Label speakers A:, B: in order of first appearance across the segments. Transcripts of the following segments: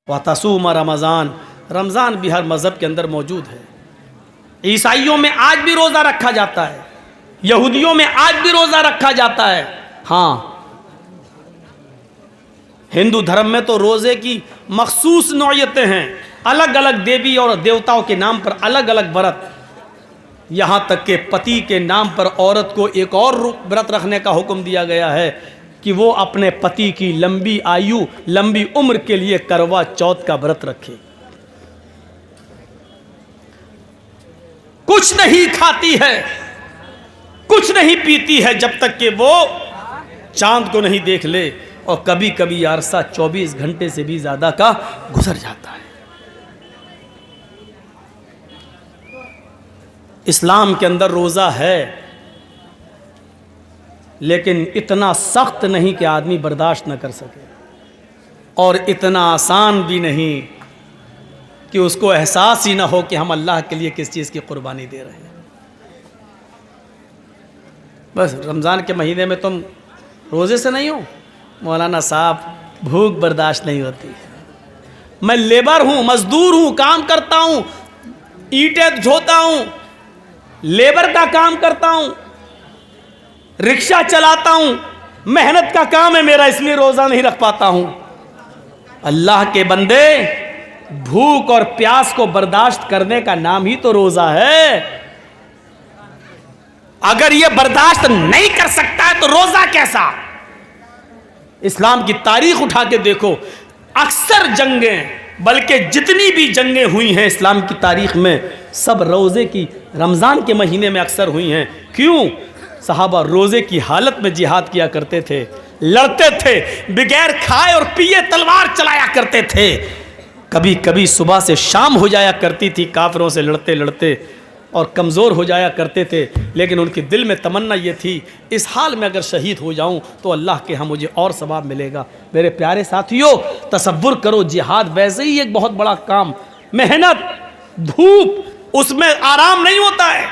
A: व तसूम रमज़ान, रमज़ान भी हर मज़हब के अंदर मौजूद है। ईसाइयों में आज भी रोज़ा रखा जाता है, यहूदियों में आज भी रोज़ा रखा जाता है। हाँ, हिंदू धर्म में तो रोज़े की मखसूस नौयतें हैं, अलग अलग देवी और देवताओं के नाम पर अलग अलग व्रत। यहाँ तक के पति के नाम पर औरत को एक और व्रत रखने का हुक्म दिया गया है कि वो अपने पति की लंबी आयु, लंबी उम्र के लिए करवा चौथ का व्रत रखे। कुछ नहीं खाती है, कुछ नहीं पीती है जब तक कि वो चांद को नहीं देख ले, और कभी कभी अरसा 24 घंटे से भी ज्यादा का गुजर जाता है। इस्लाम के अंदर रोज़ा है, लेकिन इतना सख्त नहीं कि आदमी बर्दाश्त न कर सके, और इतना आसान भी नहीं कि उसको एहसास ही ना हो कि हम अल्लाह के लिए किस चीज़ की कुर्बानी दे रहे हैं। बस रमज़ान के महीने में तुम रोज़े से नहीं हो, मौलाना साहब भूख बर्दाश्त नहीं होती, मैं लेबर हूँ, मजदूर हूँ, काम करता हूँ, ईंटें ढोता हूँ, लेबर का काम करता हूँ, रिक्शा चलाता हूँ, मेहनत का काम है मेरा, इसलिए रोज़ा नहीं रख पाता हूँ। अल्लाह के बंदे, भूख और प्यास को बर्दाश्त करने का नाम ही तो रोज़ा है। अगर ये बर्दाश्त नहीं कर सकता है तो रोज़ा कैसा? इस्लाम की तारीख उठा के देखो, अक्सर जंगें, बल्कि जितनी भी जंगें हुई हैं इस्लाम की तारीख में, सब रोज़े की, रमज़ान के महीने में अक्सर हुई हैं। क्यों? सहाबा रोज़े की हालत में जिहाद किया करते थे, लड़ते थे, बगैर खाए और पिए तलवार चलाया करते थे। कभी कभी सुबह से शाम हो जाया करती थी काफिरों से लड़ते लड़ते, और कमज़ोर हो जाया करते थे, लेकिन उनके दिल में तमन्ना ये थी, इस हाल में अगर शहीद हो जाऊं तो अल्लाह के यहाँ मुझे और सवाब मिलेगा। मेरे प्यारे साथियों, तसव्वुर करो, जिहाद वैसे ही एक बहुत बड़ा काम, मेहनत, धूप, उसमें आराम नहीं होता है,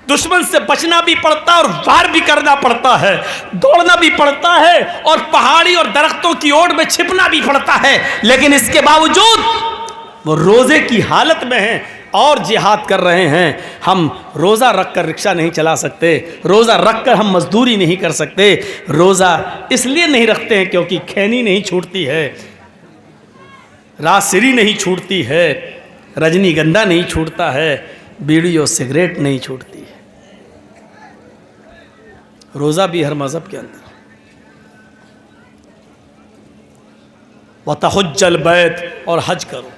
A: दुश्मन से बचना भी पड़ता है और वार भी करना पड़ता है, दौड़ना भी पड़ता है और पहाड़ी और दरख्तों की ओट में छिपना भी पड़ता है। लेकिन इसके बावजूद वो रोज़े की हालत में हैं और जिहाद कर रहे हैं। हम रोज़ा रख कर रिक्शा नहीं चला सकते, रोज़ा रख कर हम मजदूरी नहीं कर सकते। रोज़ा इसलिए नहीं रखते हैं क्योंकि खैनी नहीं छूटती है, रासिरी नहीं छूटती है, रजनीगंधा नहीं छूटता है, बीड़ी और सिगरेट नहीं छूटती है। रोज़ा भी हर मज़हब के अंदर। व तहुज्जल बैत, और हज करो,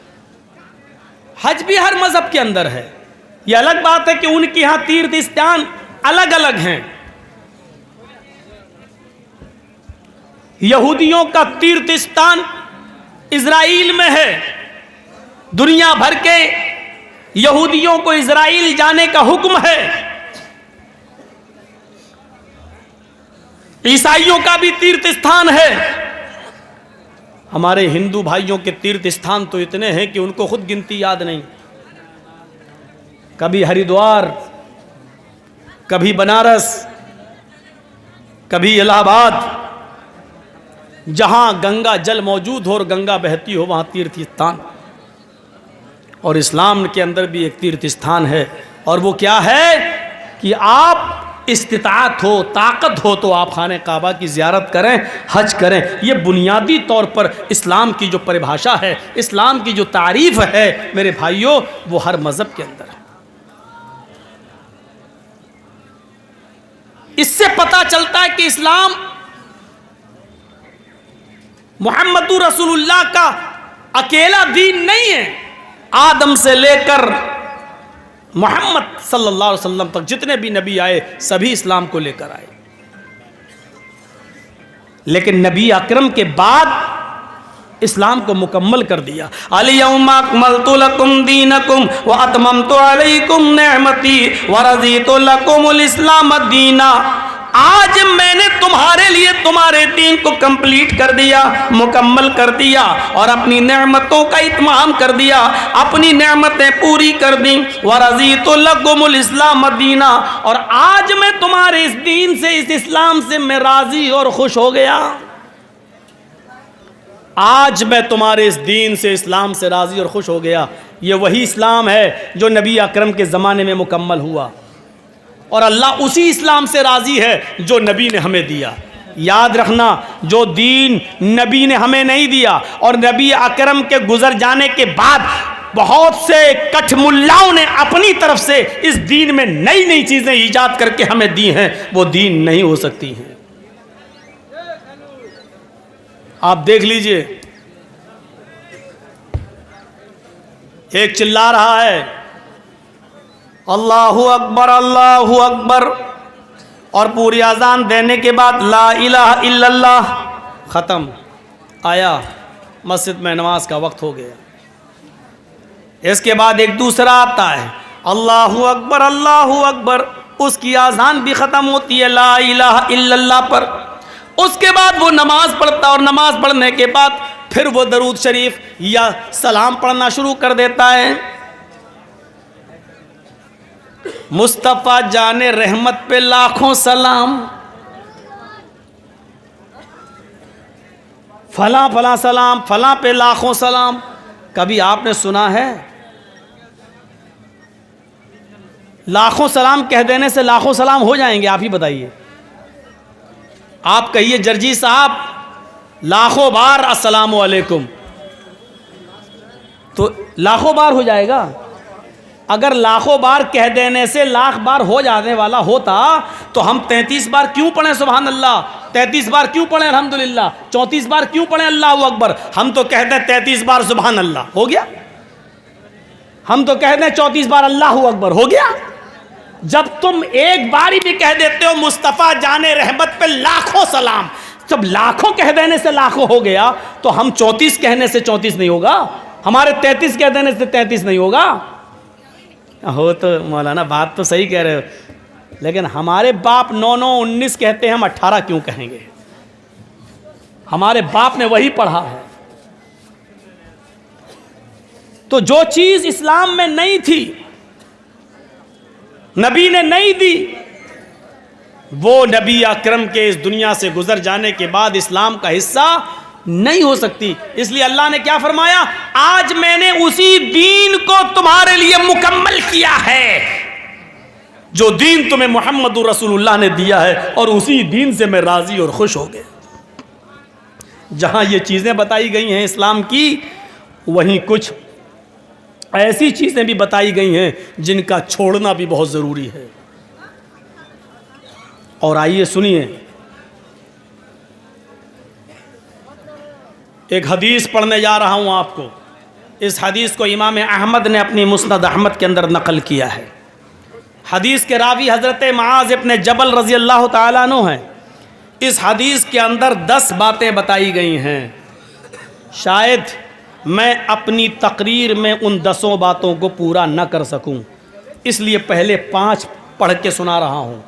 A: हज भी हर मज़हब के अंदर है। यह अलग बात है कि उनके यहाँ तीर्थ स्थान अलग अलग हैं। यहूदियों का तीर्थ स्थान इज़राइल में है, दुनिया भर के यहूदियों को इज़राइल जाने का हुक्म है। ईसाइयों का भी तीर्थ स्थान है। हमारे हिंदू भाइयों के तीर्थ स्थान तो इतने हैं कि उनको खुद गिनती याद नहीं। कभी हरिद्वार, कभी बनारस, कभी इलाहाबाद, जहां गंगा जल मौजूद हो और गंगा बहती हो वहां तीर्थ स्थान। और इस्लाम के अंदर भी एक तीर्थ स्थान है, और वो क्या है कि आप इस्तिताअत हो, ताकत हो तो आप खाने काबा की ज़ियारत करें, हज करें। ये बुनियादी तौर पर इस्लाम की जो परिभाषा है, इस्लाम की जो तारीफ़ है मेरे भाइयों, वो हर मज़हब के अंदर है। इससे पता चलता है कि इस्लाम मुहम्मदुर रसूलुल्लाह का अकेला दीन नहीं है। आदम से लेकर मोहम्मद सल्लल्लाहु अलैहि वसल्लम तक जितने भी नबी आए सभी इस्लाम को लेकर आए, लेकिन नबी अकरम के बाद इस्लाम को मुकम्मल कर दिया। अल-यौमा अकमलतु लकुम दीनकुम व अतममतु अलैकुम निअमती व रज़ीतु लकुमुल इस्लाम दीना। आज मैंने तुम्हारे लिए तुम्हारे दीन को कंप्लीट कर दिया, मुकम्मल कर दिया, और अपनी नेमतों का इत्माम कर दिया, अपनी नेमतें पूरी कर दी। वरज़ीतु लकुमुल इस्लाम दीना, और आज मैं तुम्हारे इस दीन से, इस इस्लाम से मैं राज़ी और खुश हो गया। आज मैं तुम्हारे इस दीन से, इस्लाम से राज़ी और खुश हो गया। ये वही इस्लाम है जो नबी अकरम के ज़माने में मुकम्मल हुआ, और अल्लाह उसी इस्लाम से राज़ी है जो नबी ने हमें दिया। याद रखना, जो दीन नबी ने हमें नहीं दिया और नबी अकरम के गुजर जाने के बाद बहुत से कठमुल्लाओं ने अपनी तरफ से इस दीन में नई नई चीज़ें ईजाद करके हमें दी हैं, वो दीन नहीं हो सकती हैं। आप देख लीजिए, एक चिल्ला रहा है अल्लाहु अकबर अल्लाहु अकबर, और पूरी अजान देने के बाद ला इलाहा इल्लल्लाह, ख़त्म, आया मस्जिद में नमाज का वक्त हो गया। इसके बाद एक दूसरा आता है अल्लाहु अकबर, उसकी अजान भी ख़त्म होती है ला इलाहा इल्लल्लाह पर। उसके बाद वो नमाज पढ़ता है और नमाज पढ़ने के बाद फिर वो दरूद शरीफ या सलाम पढ़ना शुरू कर देता है। मुस्तफ़ा जाने रहमत पे लाखों सलाम, फला फला सलाम, फला पे लाखों सलाम। कभी आपने सुना है लाखों सलाम कह देने से लाखों सलाम हो जाएंगे? आप ही बताइए। आप कहिए जर्जी साहब लाखों बार अस्सलामु अलैकुम, तो लाखों बार हो जाएगा। अगर लाखों बार कह देने से लाख बार हो जाने वाला होता तो हम 33 बार क्यों पढ़ें सुभान अल्लाह, 33 बार क्यों पढ़ें अल्हम्दुलिल्लाह, 34 बार क्यों पढ़ें अल्लाहु अकबर? हम तो कहते हैं 33 बार सुभान अल्लाह, हो गया। हम तो कहते हैं 34 बार अल्लाहु अकबर, हो गया। जब तुम एक बारी भी कह देते हो मुस्तफ़ा जाने रहमत पे लाखों सलाम, जब लाखों कह देने से लाखों हो गया, तो हम 34 कहने से 34 नहीं होगा, हमारे 33 कह देने से 33 नहीं होगा। हो तो मौलाना बात तो सही कह रहे हो, लेकिन हमारे बाप 9 9 19 कहते हैं, हम 18 क्यों कहेंगे? हमारे बाप ने वही पढ़ा है। तो जो चीज़ इस्लाम में नहीं थी, नबी ने नहीं दी, वो नबी अकरम के इस दुनिया से गुजर जाने के बाद इस्लाम का हिस्सा नहीं हो सकती। इसलिए अल्लाह ने क्या फरमाया, आज मैंने उसी दीन को तुम्हारे लिए मुकम्मल किया है जो दीन तुम्हें मोहम्मद रसूलुल्लाह ने दिया है, और उसी दीन से मैं राजी और खुश हो गया। जहां ये चीज़ें बताई गई हैं इस्लाम की, वहीं कुछ ऐसी चीज़ें भी बताई गई हैं जिनका छोड़ना भी बहुत ज़रूरी है। और आइए सुनिए, एक हदीस पढ़ने जा रहा हूँ आपको। इस हदीस को इमाम अहमद ने अपनी मुस्नद अहमद के अंदर नकल किया है। हदीस के रावी हज़रत मुआज़ इब्न जबल रज़ी अल्लाह ताला अन्हु हैं। इस हदीस के अंदर 10 बातें बताई गई हैं। शायद मैं अपनी तकरीर में उन 10 बातों को पूरा न कर सकूं, इसलिए पहले 5 पढ़ के सुना रहा हूं।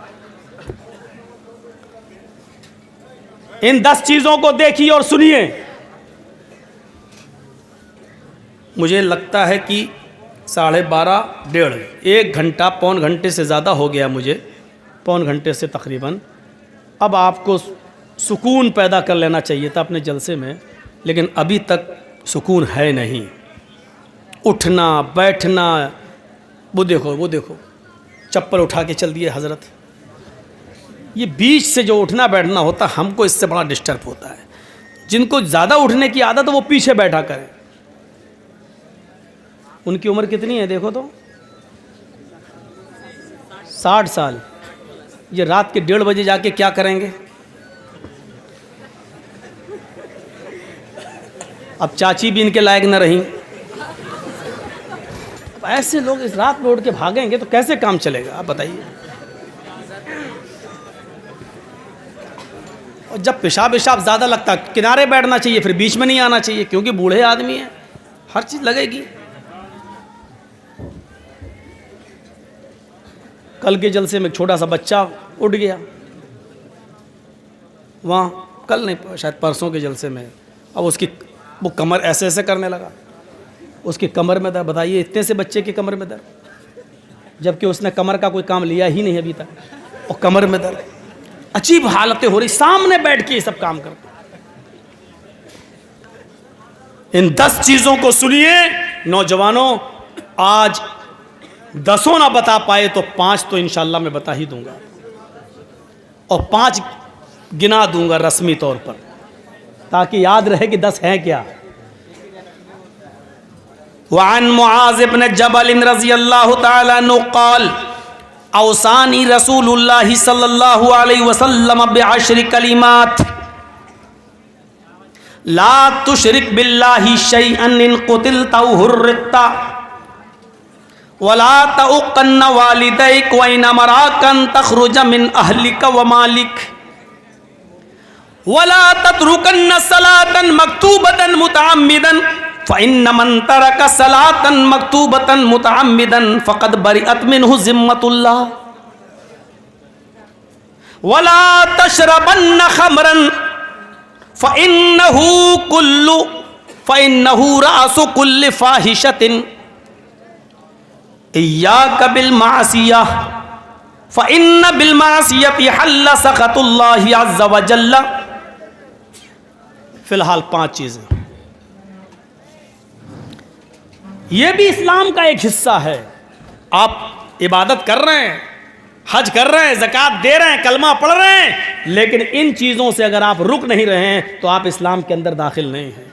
A: इन 10 चीज़ों को देखिए और सुनिए। मुझे लगता है कि 12:30 डेढ़ 1 घंटा पौन घंटे से ज़्यादा हो गया मुझे, पौन घंटे से तकरीबन। अब आपको सुकून पैदा कर लेना चाहिए था अपने जलसे में, लेकिन अभी तक सुकून है नहीं। उठना बैठना, वो देखो चप्पल उठा के चल दिए हज़रत। ये बीच से जो उठना बैठना होता, हमको इससे बड़ा डिस्टर्ब होता है। जिनको ज़्यादा उठने की आदत है वो पीछे बैठा करें। उनकी उम्र कितनी है देखो तो, 60 साल। ये रात के 1:30 बजे जाके क्या करेंगे? अब चाची भी इनके लायक न रही। अब ऐसे लोग इस रात में उठ के भागेंगे तो कैसे काम चलेगा, आप बताइए। और जब पेशाब ज़्यादा लगता, किनारे बैठना चाहिए, फिर बीच में नहीं आना चाहिए, क्योंकि बूढ़े आदमी हैं, हर चीज़ लगेगी। कल के जलसे में एक छोटा सा बच्चा उठ गया, वहाँ कल नहीं शायद परसों के जलसे में। अब उसकी वो कमर ऐसे ऐसे करने लगा, उसकी कमर में दर्द। बताइए, इतने से बच्चे की कमर में दर्द, जबकि उसने कमर का कोई काम लिया ही नहीं अभी तक, और कमर में दर्द। अजीब हालतें हो रही, सामने बैठ के ये सब काम करते। इन 10 चीज़ों को सुनिए नौजवानों। आज 10 ना बता पाए तो 5 तो इंशाल्लाह मैं बता ही दूंगा, और 5 गिना दूंगा रस्मी तौर पर, ताकि याद रहे कि 10 हैं क्या। वअन मुआज़ इब्न जबल रज़ियल्लाहु तआला अन्हु क़ाल औसानी रसूलुल्लाह सल्लल्लाहु अलैहि वसल्लम बिअश्रि कलिमात ला तुशरिक बिल्लाहि शैअन इन क़ुतिलता औ हुर्रिक़ता वला तउक़न्न वालिदैक व इन अमराकन तख़रुज मिन अहलिक व मालिक वला ततरुकन्न सलातन मक्तूबतन मुतअम्मिदन फ़इन्न मन तरक सलातन मक्तूबतन मुतअम्मिदन फ़क़द बरिअत मिन्हु ज़िम्मतुल्लाह वला तशरबन्न ख़मरन फ़इन्नहु रासु कुल्लि फ़ाहिशतिन इय्याका बिल मासियह फ़इन्न बिल मासियति हल्ल सख़तुल्लाहि अज़्ज़ व जल्ल। फिलहाल 5 चीज़ें, ये भी इस्लाम का एक हिस्सा है। आप इबादत कर रहे हैं, हज कर रहे हैं, ज़कात दे रहे हैं, कलमा पढ़ रहे हैं, लेकिन इन चीज़ों से अगर आप रुक नहीं रहे हैं तो आप इस्लाम के अंदर दाखिल नहीं हैं।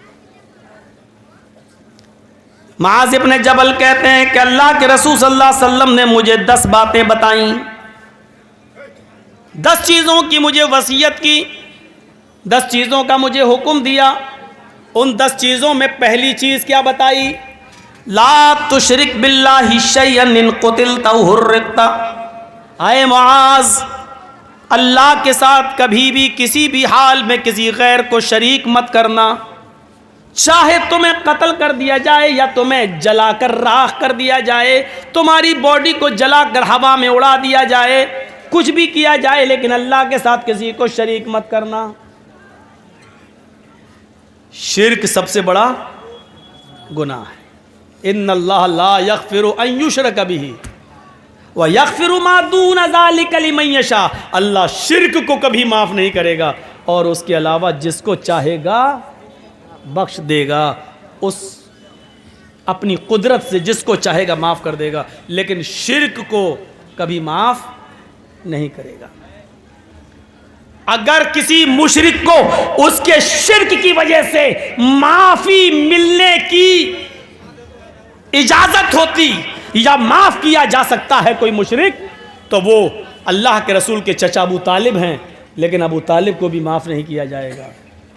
A: मुआज़ इब्न जबल कहते हैं कि अल्लाह के रसूल सल्लल्लाहु अलैहि वसल्लम ने मुझे 10 बातें बताई, 10 चीज़ों की मुझे वसीयत की, 10 चीज़ों का मुझे हुक्म दिया। उन 10 चीज़ों में पहली चीज़ क्या बताई? ला तुशरिक बिल्लाहि शैअन इन क़ुतिलता औ हुर्रिक़ता। आए मुआज़, अल्लाह के साथ कभी भी किसी भी हाल में किसी गैर को शरीक मत करना। चाहे तुम्हें कत्ल कर दिया जाए या तुम्हें जलाकर राख कर दिया जाए, तुम्हारी बॉडी को जलाकर हवा में उड़ा दिया जाए, कुछ भी किया जाए, लेकिन अल्लाह के साथ किसी को शरीक मत करना। शिर्क सबसे बड़ा गुनाह है। इन्नल्लाह ला यग़फ़िरु अन युशरक बिही व यग़फ़िरु मा दून ज़ालिका लिमन यशा। अल्लाह शिर्क को कभी माफ़ नहीं करेगा और उसके अलावा जिसको चाहेगा बख्श देगा। उस अपनी कुदरत से जिसको चाहेगा माफ़ कर देगा, लेकिन शिर्क को कभी माफ़ नहीं करेगा। अगर किसी मुशरिक को उसके शिर्क की वजह से माफ़ी मिलने की इजाज़त होती या माफ़ किया जा सकता है कोई मुशरिक, तो वो अल्लाह के रसूल के चचा अबू तालिब हैं, लेकिन अबू तालिब को भी माफ़ नहीं किया जाएगा।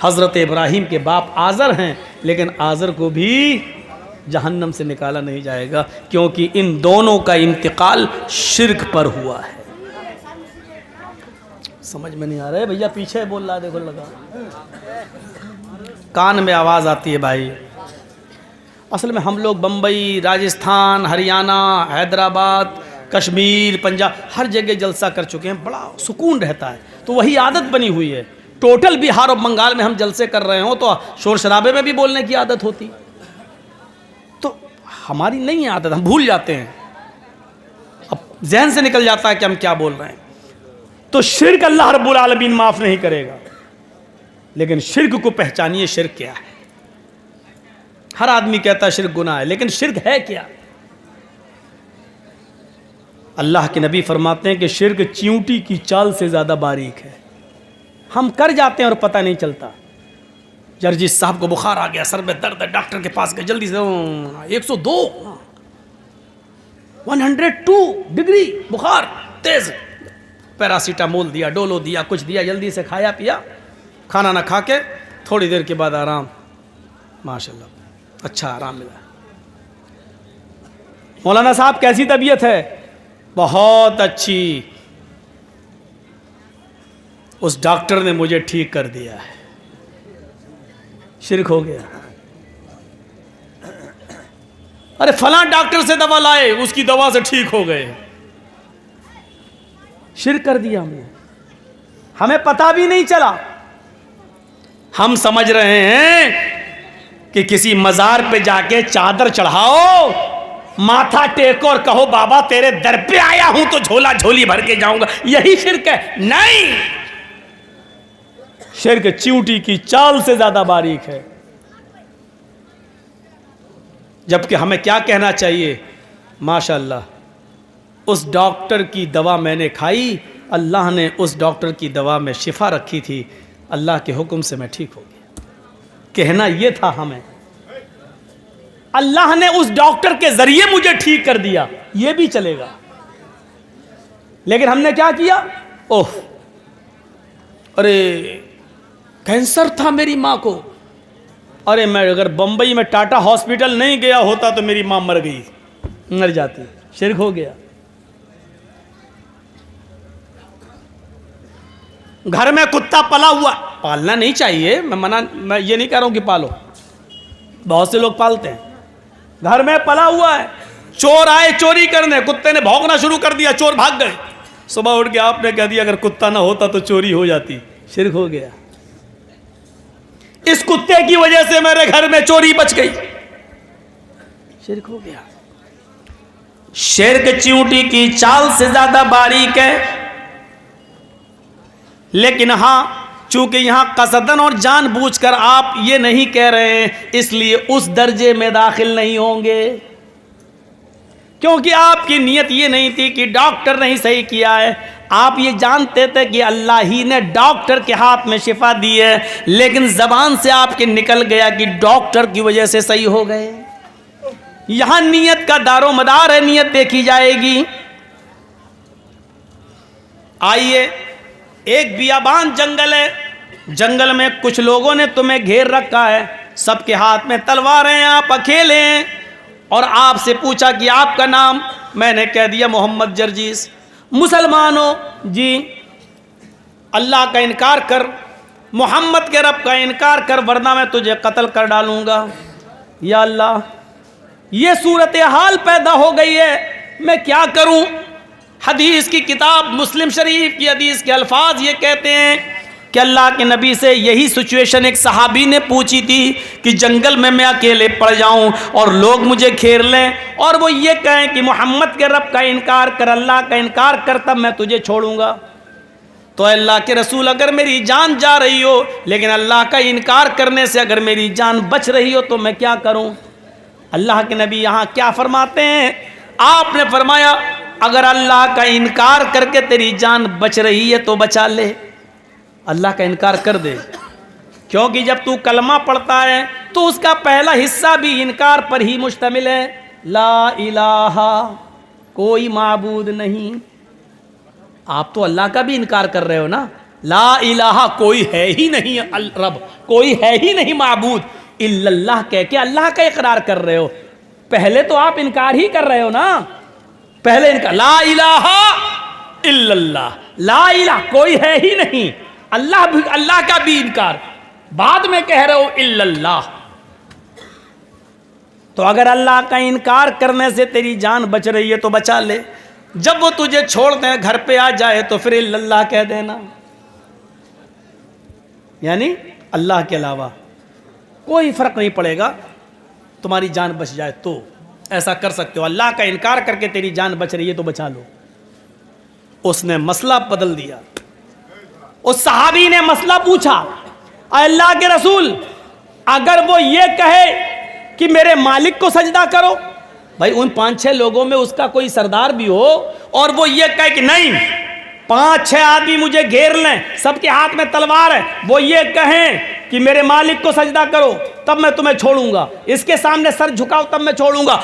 A: हज़रत इब्राहीम के बाप आज़र हैं, लेकिन आज़र को भी जहन्नम से निकाला नहीं जाएगा, क्योंकि इन दोनों का इंतकाल शिर्क पर हुआ है। समझ में नहीं आ रहा है भैया? पीछे बोल रहा, देखो लगा कान में आवाज़ आती है भाई। असल में हम लोग बम्बई, राजस्थान, हरियाणा, हैदराबाद, कश्मीर, पंजाब, हर जगह जलसा कर चुके हैं, बड़ा सुकून रहता है, तो वही आदत बनी हुई है। टोटल बिहार और बंगाल में हम जलसे कर रहे हो तो शोर शराबे में भी बोलने की आदत होती, तो हमारी नहीं है आदत, हम भूल जाते हैं, अब जहन से निकल जाता है कि हम क्या बोल रहे हैं। तो शिर्क अल्लाह रब्बुल आलमीन माफ़ नहीं करेगा, लेकिन शिर्क को पहचानिए, शिर्क क्या है। हर आदमी कहता है शिर्क गुनाह है, लेकिन शिर्क है क्या? अल्लाह के नबी फरमाते हैं कि शिर्क चींटी की चाल से ज़्यादा बारीक है। हम कर जाते हैं और पता नहीं चलता। जर्जिस साहब को बुखार आ गया, सर में दर्द है, डॉक्टर के पास गए, जल्दी से 102 102 डिग्री बुखार तेज, पैरासीटामोल दिया, डोलो दिया, कुछ दिया, जल्दी से खाया पिया, खाना ना खा के थोड़ी देर के बाद आराम, माशाल्लाह अच्छा आराम मिला। मौलाना साहब कैसी तबीयत है? बहुत अच्छी, उस डॉक्टर ने मुझे ठीक कर दिया है। शिर्क हो गया। अरे फलां डॉक्टर से दवा लाए, उसकी दवा से ठीक हो गए। शिर्क कर दिया हमने, हमें पता भी नहीं चला। हम समझ रहे हैं कि किसी मजार पे जाके चादर चढ़ाओ, माथा टेको और कहो बाबा तेरे दर पे आया हूं तो झोला झोली भर के जाऊंगा, यही शिर्क है। नहीं, शिर्क चींटी की चाल से ज्यादा बारीक है। जबकि हमें क्या कहना चाहिए, माशाअल्लाह उस डॉक्टर की दवा मैंने खाई, अल्लाह ने उस डॉक्टर की दवा में शिफा रखी थी, अल्लाह के हुक्म से मैं ठीक हो गया। कहना यह था हमें, अल्लाह ने उस डॉक्टर के जरिए मुझे ठीक कर दिया, यह भी चलेगा। लेकिन हमने क्या किया, ओह अरे कैंसर था मेरी माँ को, अरे मैं अगर बंबई में टाटा हॉस्पिटल नहीं गया होता तो मेरी माँ मर गई, मर जाती। शिर्क हो गया। घर में कुत्ता पला हुआ, पालना नहीं चाहिए, मैं ये नहीं कह रहा हूं कि पालो, बहुत से लोग पालते हैं। घर में पला हुआ है, चोर आए चोरी करने, कुत्ते ने भौंकना शुरू कर दिया, चोर भाग गए। सुबह उठ के आपने कह दिया अगर कुत्ता ना होता तो चोरी हो जाती। शिर्क हो गया। इस कुत्ते की वजह से मेरे घर में चोरी बच गई। शिर्क हो गया। शिर्क चींटी की चाल से ज्यादा बारीक है, लेकिन हां चूंकि यहां कसदन और जानबूझकर आप ये नहीं कह रहे हैं, इसलिए उस दर्जे में दाखिल नहीं होंगे, क्योंकि आपकी नीयत ये नहीं थी कि डॉक्टर नहीं सही किया है। आप ये जानते थे कि अल्लाह ही ने डॉक्टर के हाथ में शिफा दी है, लेकिन जबान से आपके निकल गया कि डॉक्टर की वजह से सही हो गए। यहां नीयत का दारो मदार है, नीयत देखी जाएगी। आइए, एक बियाबान जंगल है, जंगल में कुछ लोगों ने तुम्हें घेर रखा है, सबके हाथ में तलवारें हैं, आप अकेले हैं, और आपसे पूछा कि आपका नाम, मैंने कह दिया मोहम्मद जर्जीस। मुसलमान हो जी, अल्लाह का इनकार कर, मोहम्मद के रब का इनकार कर, वरना मैं तुझे कत्ल कर डालूंगा। या अल्लाह, ये सूरत हाल पैदा हो गई है, मैं क्या करूं। हदीस की किताब मुस्लिम शरीफ की हदीस के अल्फाज ये कहते हैं कि अल्लाह के नबी से यही सिचुएशन एक सहाबी ने पूछी थी कि जंगल में मैं अकेले पड़ जाऊं और लोग मुझे घेर लें और वो ये कहें कि मोहम्मद के रब का इनकार कर, अल्लाह का इनकार कर, तब मैं तुझे छोड़ूंगा। तो अल्लाह के रसूल, अगर मेरी जान जा रही हो, लेकिन अल्लाह का इनकार करने से अगर मेरी जान बच रही हो तो मैं क्या करूं। अल्लाह के नबी यहाँ क्या फरमाते हैं, आपने फरमाया अगर अल्लाह का इनकार करके तेरी जान बच रही है तो बचा ले, अल्लाह का इनकार कर दे। क्योंकि जब तू कलमा पढ़ता है तो उसका पहला हिस्सा भी इनकार पर ही मुश्तमिल है, ला इलाहा, कोई माबूद नहीं। आप तो अल्लाह का भी इनकार कर रहे हो ना, ला इलाहा, कोई है ही नहीं रब, कोई है ही नहीं माबूद, इल्लल्लाह कह के अल्लाह का इकरार कर रहे हो। पहले तो आप इनकार ही कर रहे हो ना, पहले इनकार, ला इलाहा इल्लल्लाह, ला इलाहा, कोई है ही नहीं, अल्लाह का भी इनकार, बाद में कह रहे हो इल्लल्लाह। तो अगर अल्लाह का इनकार करने से तेरी जान बच रही है तो बचा ले, जब वो तुझे छोड़ दें, घर पे आ जाए तो फिर इल्लल्लाह कह देना, यानी अल्लाह के अलावा कोई फर्क नहीं पड़ेगा, तुम्हारी जान बच जाए तो ऐसा कर सकते हो। अल्लाह का इनकार करके तेरी जान बच रही है तो बचा लो। उसने मसला बदल दिया। उस सहाबी ने मसला पूछा, अल्लाह के रसूल, अगर वो ये कहे कि मेरे मालिक को सजदा करो, भाई उन 5-6 लोगों में उसका कोई सरदार भी हो और वो ये कहे कि नहीं, 5-6 आदमी मुझे घेर लें, सबके हाथ में तलवार है, वो ये कहें कि मेरे मालिक को सजदा करो तब मैं तुम्हें छोड़ूंगा, इसके सामने सर झुकाओ तब मैं छोड़ूंगा,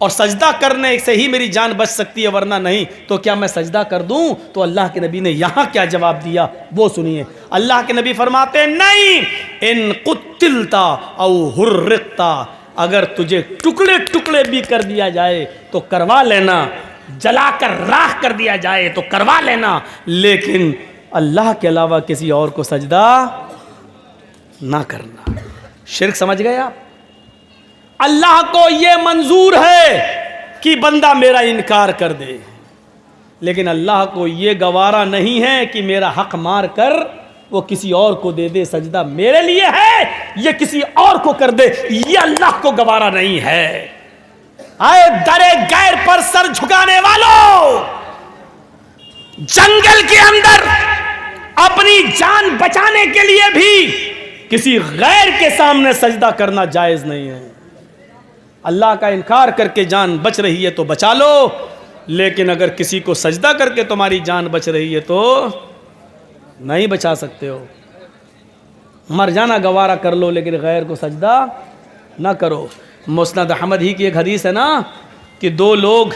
A: और सजदा करने से ही मेरी जान बच सकती है वरना नहीं, तो क्या मैं सजदा कर दूं। तो अल्लाह के नबी ने यहां क्या जवाब दिया वो सुनिए। अल्लाह के नबी फरमाते हैं, नहीं, इन कुतिलता औ हुर्रिकता, अगर तुझे टुकड़े टुकड़े भी कर दिया जाए तो करवा लेना, जलाकर राख कर दिया जाए तो करवा लेना, लेकिन अल्लाह के अलावा किसी और को सजदा ना करना। शिर्क समझ गए आप। अल्लाह को यह मंजूर है कि बंदा मेरा इनकार कर दे, लेकिन अल्लाह को यह गवारा नहीं है कि मेरा हक मार कर वो किसी और को दे दे, सजदा मेरे लिए है ये किसी और को कर दे, ये अल्लाह को गवारा नहीं है। आए दरे गैर पर सर झुकाने वालों, जंगल के अंदर अपनी जान बचाने के लिए भी किसी गैर के सामने सजदा करना जायज नहीं है। अल्लाह का इनकार करके जान बच रही है तो बचा लो, लेकिन अगर किसी को सजदा करके तुम्हारी जान बच रही है तो नहीं बचा सकते हो। मर जाना गवारा कर लो, लेकिन गैर को सजदा ना करो। मुस्नद अहमद ही की एक हदीस है ना कि दो लोग